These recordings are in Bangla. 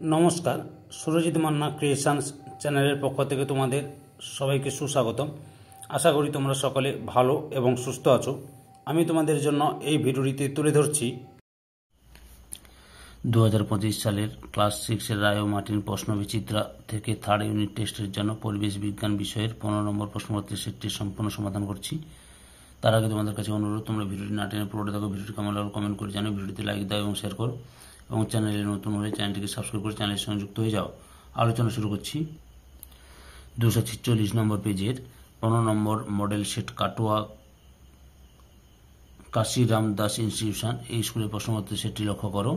নমস্কার, সুরজিৎ মান্না ক্রিয়েশনস চ্যানেলের পক্ষ থেকে তোমাদের সবাইকে সুস্বাগতম। আশা করি তোমরা সকলে ভালো এবং সুস্থ আছো। আমি তোমাদের জন্য এই ভিডিওটিতে তুলে ধরছি 2025 সালের ক্লাস 6-এর রায় ও মার্টিন প্রশ্নবিচিত্রা থেকে থার্ড ইউনিট টেস্টের জন্য পরিবেশ বিজ্ঞান বিষয়ের 15 নম্বর প্রশ্নপত্রের সেটটি সম্পূর্ণ সমাধান করছি। তার আগে তোমাদের কাছে অনুরোধ, তোমরা ভিডিওটি না টেনে পুরোটা দেখো। ভিডিওটি কেমন লাগলো কমেন্ট করে জানাও, ভিডিওতে লাইক দাও এবং শেয়ার করো, এবং চ্যানেলে নতুন হলে চ্যানেলটিকে সাবস্ক্রাইব করে চ্যানেলের সঙ্গে যুক্ত হয়ে যাও। আলোচনা শুরু করছি। 246 নম্বর পেজের 15 নম্বর model set Katwa Kashiram Das institution, এই স্কুলের প্রশ্নপত্রের সেটটি লক্ষ্য করো।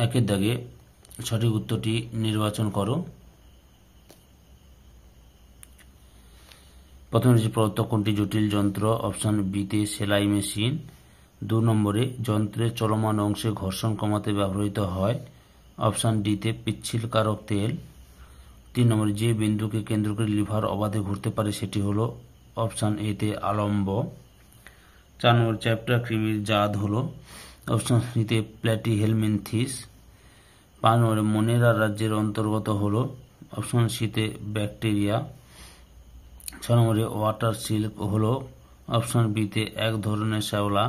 একের দাগে সঠিক উত্তরটি নির্বাচন করো। প্রথমে রয়েছে প্রদত্ত কোনটি জটিল যন্ত্র? অপশান বিতে সেলাই মেশিন। 2 নম্বরে যন্ত্রের চলমান অংশে ঘর্ষণ কমাতে ব্যবহৃত হয়। অপশান ডিতে পিচ্ছিলকারক তেল। 3 নম্বরে যে বিন্দুকে কেন্দ্র করে লিভার অবাধে ঘুরতে পারে সেটি হলো অপশান এতে আলম্ব। 4 নম্বর চ্যাপ্টার কৃমির জাত হলো অপশান সিতে প্ল্যাটিহেলমিনথিস। 5 নম্বরে মোনেরা রাজ্যের অন্তর্গত হলো অপশান সিতে ব্যাকটেরিয়া। 6 নম্বরে ওয়াটার সিল্ক হলো অপশান বিতে এক ধরনের শ্যাওলা।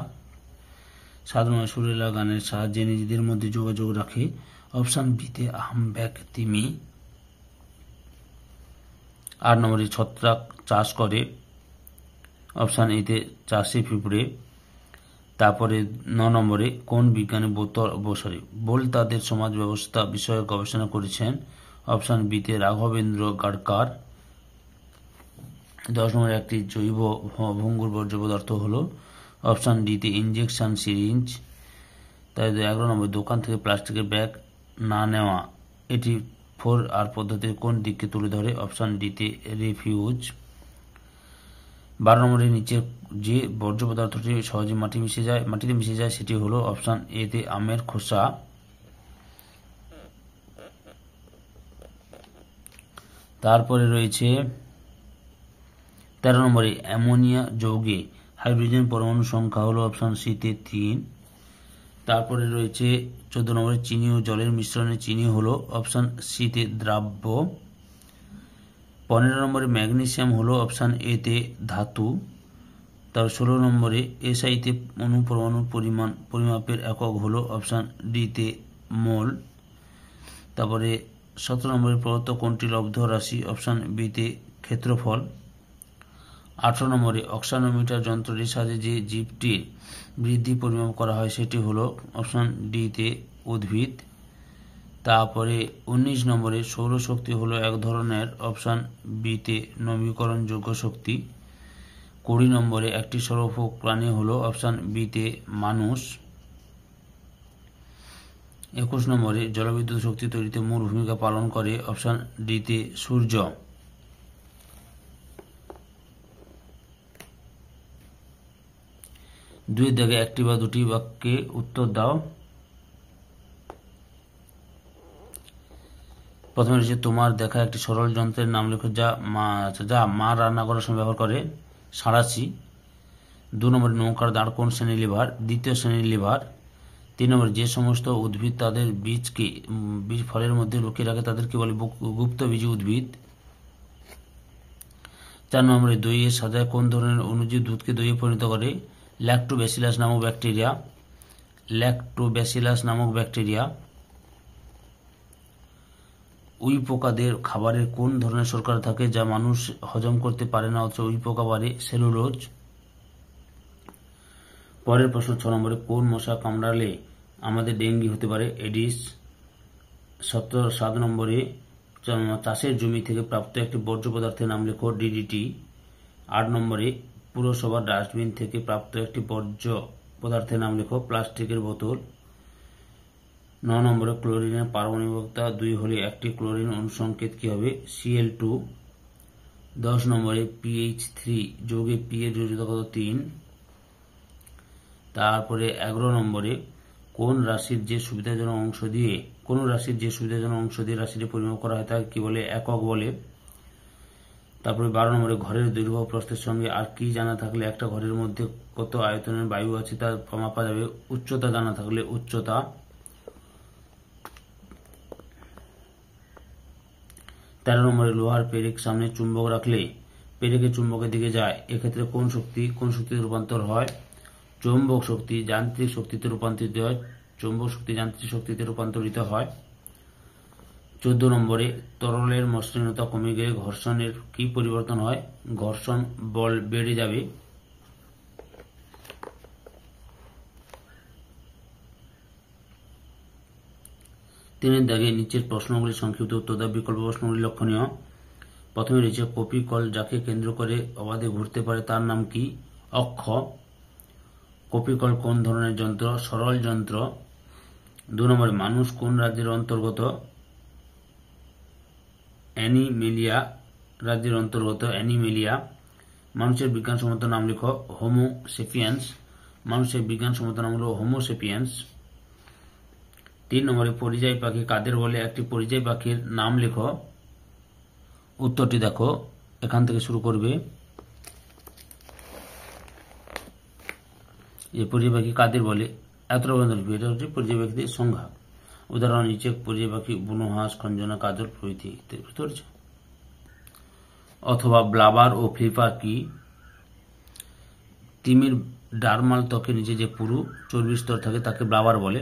7 নম্বরে সুরেলা গানের সাহায্যে নিজেদের মধ্যে যোগাযোগ রাখে অপশান বিতে আহম্ব্যাক তিমি। 8 নম্বরে ছত্রাক চাষ করে অপশান এতে চাষি পিঁপড়ে। তারপরে 9 নম্বরে কোন বিজ্ঞানী বোল তাদের সমাজ ব্যবস্থা বিষয়ে গবেষণা করেছেন? অপশান বিতে রাঘবেন্দ্র গাডকার। 10 নম্বরে একটি জৈব ভঙ্গুর বর্জ্য পদার্থ হলো অপশান ডিতে ইনজেকশন সিরিঞ্জ। তাই 11 নম্বর দোকান থেকে প্লাস্টিকের ব্যাগ না নেওয়া, এটি 4R পদ্ধতির কোন দিককে তুলে ধরে? অপশান ডিতে রিফিউজ। 12 নম্বরে নিচের যে বর্জ্য পদার্থটি সহজে মাটিতে মিশে যায় সেটি হলো অপশান এতে আমের খোসা। তারপরে রয়েছে 13 নম্বরে অ্যামোনিয়া যৌগে হাইড্রোজেন পরমাণু সংখ্যা হলো অপশান সিতে 3। তারপরে রয়েছে 14 নম্বরে চিনি ও জলের মিশ্রণে চিনি হলো অপশান সিতে দ্রাব্য। 15 নম্বরে ম্যাগনেসিয়াম হলো অপশান এতে ধাতু। তারপর 16 নম্বরে এসআইতে পরমাণুর পরিমাপের একক হলো অপশান ডিতে মোল। তারপরে 17 নম্বরে প্রদত্ত কোনটি লব্ধ রাশি? অপশান বিতে ক্ষেত্রফল। 18 নম্বরে অক্সানোমিটার যন্ত্রটির সাহায্যে যে জীবটির বৃদ্ধি পরিমাপ করা হয় সেটি হলো অপশান ডিতে উদ্ভিদ। তারপরে 19 নম্বরে সৌরশক্তি হলো এক ধরনের অপশান বিতে নবীকরণযোগ্য শক্তি। 20 নম্বরে একটি সর্বভোগ প্রাণী হলো অপশান বিতে মানুষ। 21 নম্বরে জলবিদ্যুৎ শক্তি তৈরিতে মূল ভূমিকা পালন করে অপশান ডিতে সূর্য। 2 দাগে একটি বা দুটি বাক্যে উত্তর দাও। প্রথমে রয়েছে তোমার দেখা একটি সরল যন্ত্রের নাম লেখো যা মা রান্না করার সময় ব্যবহার করে। সাঁড়াশি। 2 নম্বরে নৌকার দাঁড় কোন শ্রেণীর লিভার? দ্বিতীয় শ্রেণীর লিভার। 3 নম্বরে যে সমস্ত উদ্ভিদ তাদের বীজ ফলের মধ্যে লুকিয়ে রাখে তাদেরকে বলে গুপ্তবীজী উদ্ভিদ। 4 নম্বরে দইয়ের সাজায় কোন ধরনের অণুজীব দুধকে দইয়ে পরিণত করে? ল্যাক্টোব্যাসিলাস নামক ব্যাকটেরিয়া। উইপোকাদের খাবারের কোন ধরনের শর্করা থাকে যা মানুষ হজম করতে পারে না অথচ উইপোকা পারে? সেলুলোজ। পরের প্রশ্ন 6 নম্বরে কোন মশা কামড়ালে আমাদের ডেঙ্গি হতে পারে? এডিস। 7 নম্বরে চাষের জমি থেকে প্রাপ্ত একটি বর্জ্য পদার্থের নাম লেখো। ডিডিটি। 8 নম্বরে পুরসভার ডাস্টবিন থেকে প্রাপ্ত একটি বর্জ্য পদার্থের নাম লেখো। প্লাস্টিকের বোতল। 9 নম্বরে ক্লোরিনের পারমাণবিকতা 2 হলে একটি ক্লোরিন অনুসংকেত কি হবে? Cl2। 10 নম্বরে PH3 যৌগে P এর যোজ্যতা কত? 3। তারপরে 11 নম্বরে কোন রাশির যে সুবিধাজনক অংশ দিয়ে রাশিটি পরিমাপ করা হয় তাকে কি বলে? একক বলে। তারপরে 12 নম্বরে ঘরের দৈর্ঘ্য ও প্রস্থের সঙ্গে আর কি জানা থাকলে একটা ঘরের মধ্যে কত আয়তনের বায়ু আছে তা মাপা যাবে। উচ্চতা জানা থাকলে উচ্চতা। 13 নম্বরে লোহার পেরেক সামনে চুম্বক রাখলে পেরেকে চুম্বকের দিকে যায়, এক্ষেত্রে কোন শক্তিতে রূপান্তর হয়? চৌম্বক শক্তি যান্ত্রিক শক্তিতে রূপান্তরিত হয়। চৌম্বক শক্তি যান্ত্রিক শক্তিতে রূপান্তরিত হয়। 14 নম্বরে তরলের মসৃণতা কমে গেলে ঘর্ষণের কি পরিবর্তন হয়? ঘর্ষণ বল বেড়ে যাবে। 3 দাগে নিচের প্রশ্নগুলি সংক্ষিপ্ত উত্তর দাও। বিকল্প প্রশ্নগুলি লক্ষণীয়। প্রথমে রয়েছে কপি কল যাকে কেন্দ্র করে অবাধে ঘুরতে পারে তার নাম কি? অক্ষ। কপি কল কোন ধরনের যন্ত্র? সরল যন্ত্র। 2 নম্বরে মানুষ কোন রাজ্যের অন্তর্গত? অ্যানিমেলিয়া রাজ্যের অন্তর্গত। অ্যানিমেলিয়া। মানুষের বিজ্ঞানসম্মত নাম লেখো। Homo sapiens. মানুষের বিজ্ঞানসম্মত নাম হল হোমো সেপিয়েন্স। 3 নম্বরে পরিযায়ী পাখি কাদের বলে? একটি পরিযায়ী পাখির নাম লেখো। উত্তরটি দেখো, এখান থেকে শুরু করবে। যে পরিযায়ী পাখি কাদের বলে? এটা হচ্ছে পরিযায়ী পাখিদের সংজ্ঞা। উদাহরণ নিচে পরিযায়ী পাখি বুনো হাঁস, খঞ্জনা, কাজল প্রভৃতি। বুঝতে পেরেছ? অথবা ব্লাবার ও ফ্লিপার কি? তিমির ডারমাল ত্বকের নিচে যে পুরু চর্বির স্তর থাকে তাকে ব্লাবার বলে।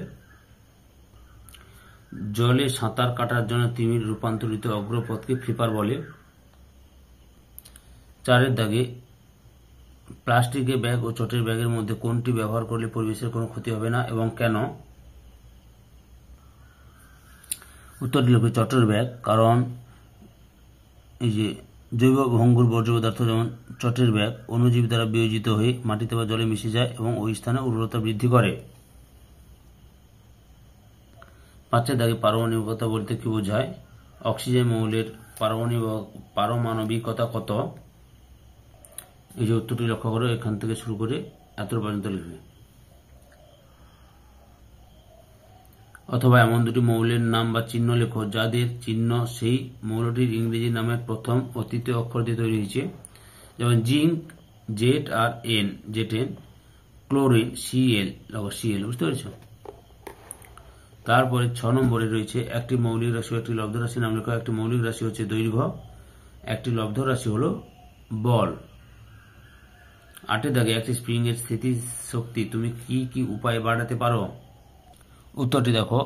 জলে সাঁতার কাটার জন্য তিমির রূপান্তরিত অগ্রপথকে ফ্লিপার বলে। 4 দাগে প্লাস্টিকের ব্যাগ ও চটের ব্যাগের মধ্যে কোনটি ব্যবহার করলে পরিবেশের কোনো ক্ষতি হবে না এবং কেন? উত্তরটি লিখবে চটের ব্যাগ, কারণ এই যে জৈব ভঙ্গুর বর্জ্য পদার্থ যেমন চটের ব্যাগ অণুজীব দ্বারা বিয়োজিত হয়ে মাটিতে বা জলে মিশে যায় এবং ওই স্থানে উর্বরতা বৃদ্ধি করে। 5 দাগে পারমাণবিকতা বলতে কি বোঝায়? অক্সিজেন মৌলের পারমাণবিকতা কত? এই যে উত্তরটি লক্ষ্য করো, এখান থেকে শুরু করে এত পর্যন্ত লিখবে। অথবা এমন দুটি মৌলের নাম বা চিহ্ন লেখো যাদের চিহ্ন সেই মৌলটির ইংরেজি নামের প্রথম ও তৃতীয় অক্ষর দিয়ে তৈরি হয়েছে। যেমন জিঙ্ক ZR-N, জেটেন। ক্লোরিন Cl, বুঝতে পেরেছ? তারপরে 6 নম্বরে রয়েছে একটি মৌলিক রাশি ও একটি লব্ধ রাশি নাম লেখো। একটি মৌলিক রাশি হচ্ছে দৈর্ঘ্য, একটি লব্ধ রাশি হলো বল। 8 দাগে একটি স্প্রিং এর স্থিতি শক্তি তুমি কি কি উপায়ে বাড়াতে পারো? উত্তরটি দেখো,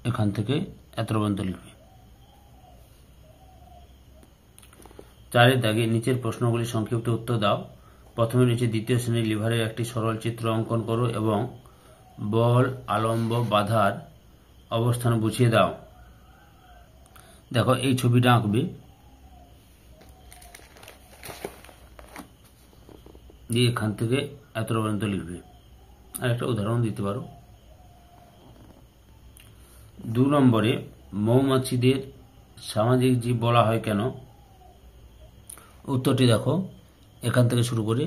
এখান থেকে এত পর্যন্ত লিখবে। 4 দাগে নিচের প্রশ্নগুলি সংক্ষিপ্ত উত্তর দাও। প্রথমে রয়েছে দ্বিতীয় শ্রেণীর লিভারের একটি সরল চিত্র অঙ্কন করো এবং বল আলম্ব বাধার অবস্থান বুঝিয়ে দাও। দেখো এই ছবিটা আঁকবে, দিয়ে এখান থেকে এত পর্যন্ত লিখবে। আর একটা উদাহরণ দিতে পারো। 2 নম্বরে মৌমাছিদের সামাজিক জীব বলা হয় কেন? উত্তরটি দেখো, এখান থেকে শুরু করে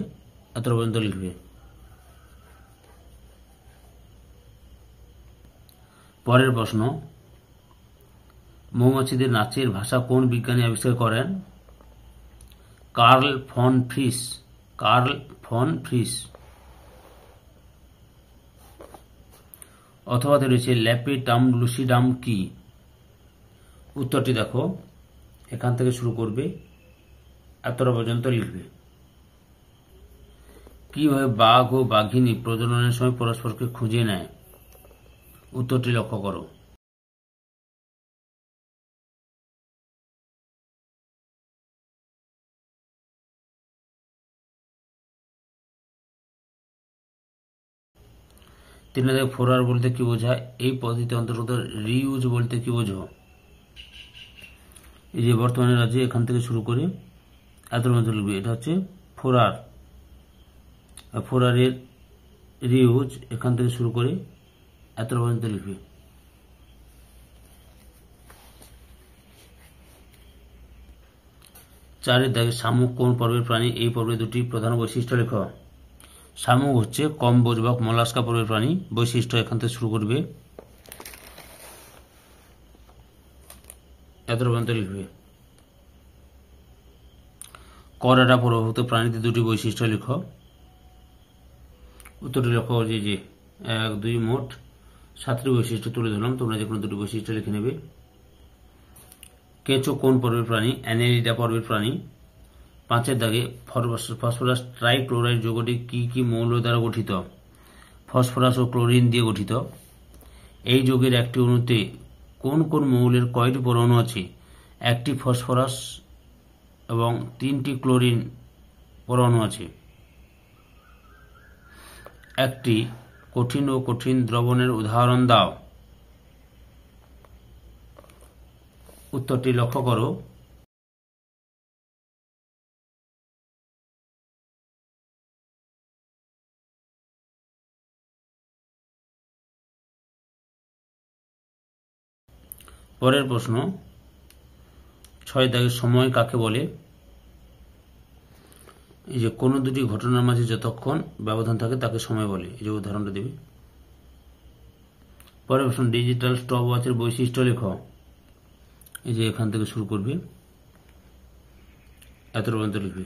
এত পর্যন্ত লিখবে। পরের প্রশ্ন, মৌমাছিদের নাচের ভাষা কোন বিজ্ঞানী আবিষ্কার করেন? Karl von Frisch. অথবা রয়েছে ল্যাপিডাম লুসিডাম কি? উত্তরটি দেখো, এখান থেকে শুরু করবে এত পর্যন্ত লিখবে। কিভাবে বাঘ ও বাঘিনী প্রজননের সময় পরস্পরকে খুঁজে নেয়? উত্তরটি লক্ষ্য করো। তিন দাগে ফোরার বলতে কি বোঝায়? এই পদ্ধতি অন্তর্গত রিইউজ বলতে কি বোঝো? এই যে বর্তমানে রাজ্যে এখান থেকে শুরু করে এত পর্যন্ত লিখবে। এটা হচ্ছে ফোরার। ফোরারের রিইউজ এখান থেকে শুরু করে এত পর্যন্ত লিখবে। 4 দাগে শামুক কোন পর্বের প্রাণী? এই পর্বের দুটি প্রধান বৈশিষ্ট্য লেখো। শামুক হচ্ছে কম্বোজ বা মোলাস্কা পর্বের প্রাণী। বৈশিষ্ট্য এখান থেকে শুরু করবে এত পর্যন্ত লিখবে। করডা প্রভাবিত প্রাণীদের দুটি বৈশিষ্ট্য লিখো। উত্তরটি লক্ষ্য করছি যে 1, 2 মোট 7টি বৈশিষ্ট্য তুলে ধরলাম, তোমরা যে কোনো দুটি বৈশিষ্ট্য লিখে নেবে। কেঁচো কোন পর্বের প্রাণী? অ্যানেলিডা পর্বের প্রাণী। 5 দাগে ফসফরাস ট্রাইক্লোরাইড যৌগটি কি কি মৌল দ্বারা গঠিত? ফসফরাস ও ক্লোরিন দিয়ে গঠিত। এই যৌগের একটি অণুতে কোন কোন মৌলের কয়টি পরমাণু আছে? 1টি ফসফরাস এবং 3টি ক্লোরিন পরমাণু আছে। একটি কঠিন ও কঠিন দ্রবণের উদাহরণ দাও। উত্তরটি লক্ষ্য করো। পরের প্রশ্ন 6 দাগের সময় কাকে বলে? এই যে কোনো দুটি ঘটনার মাঝে যতক্ষণ ব্যবধান থাকে তাকে সময় বলে, এই যে উদাহরণটা দেবে। পরের প্রশ্ন ডিজিটাল স্টপ ওয়াচের বৈশিষ্ট্য লেখো। এই যে এখান থেকে শুরু করবে, এত পর্যন্ত লিখবে,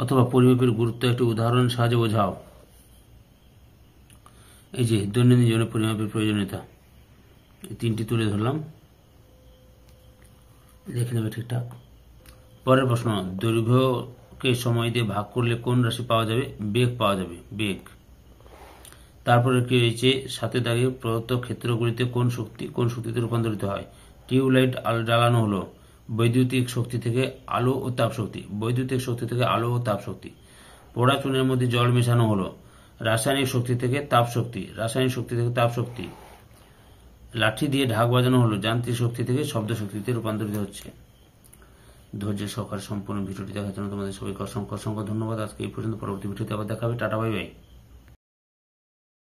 অথবা পরিমাপের গুরুত্ব একটি উদাহরণের সাহায্যে বোঝাও। এই যে দৈনন্দিন জীবনে পরিমাপের প্রয়োজনীয়তা, এই 3টি তুলে ধরলাম, দেখে নেবে ঠিকঠাক। পরের প্রশ্ন দৈর্ঘ্যকে সময় দিয়ে ভাগ করলে কোন রাশি পাওয়া যাবে? বেগ পাওয়া যাবে, বেগ। তারপরে কি হয়েছে 7 দাগে প্রদত্ত ক্ষেত্রগুলিতে কোন শক্তিতে রূপান্তরিত হয়? টিউবলাইট জ্বালানো হলো বৈদ্যুতিক শক্তি থেকে আলো ও তাপ শক্তি, বৈদ্যুতিক শক্তি থেকে আলো ও তাপ শক্তি। পোড়া চুনের মধ্যে জল মেশানো হলো রাসায়নিক শক্তি থেকে তাপ শক্তি, রাসায়নিক শক্তি থেকে তাপ শক্তি। লাঠি দিয়ে ঢাক বাজানো হলো যান্ত্রিক শক্তি থেকে শব্দ শক্তিতে রূপান্তরিত হচ্ছে। ধৈর্য সহকারে সম্পূর্ণ ভিডিওটি দেখার জন্য তোমাদের সবাইকে অসংখ্য অসংখ্য ধন্যবাদ। আজকে এই পর্যন্ত, পরবর্তী ভিডিওতে আবার দেখা হবে। Tata, bye bye.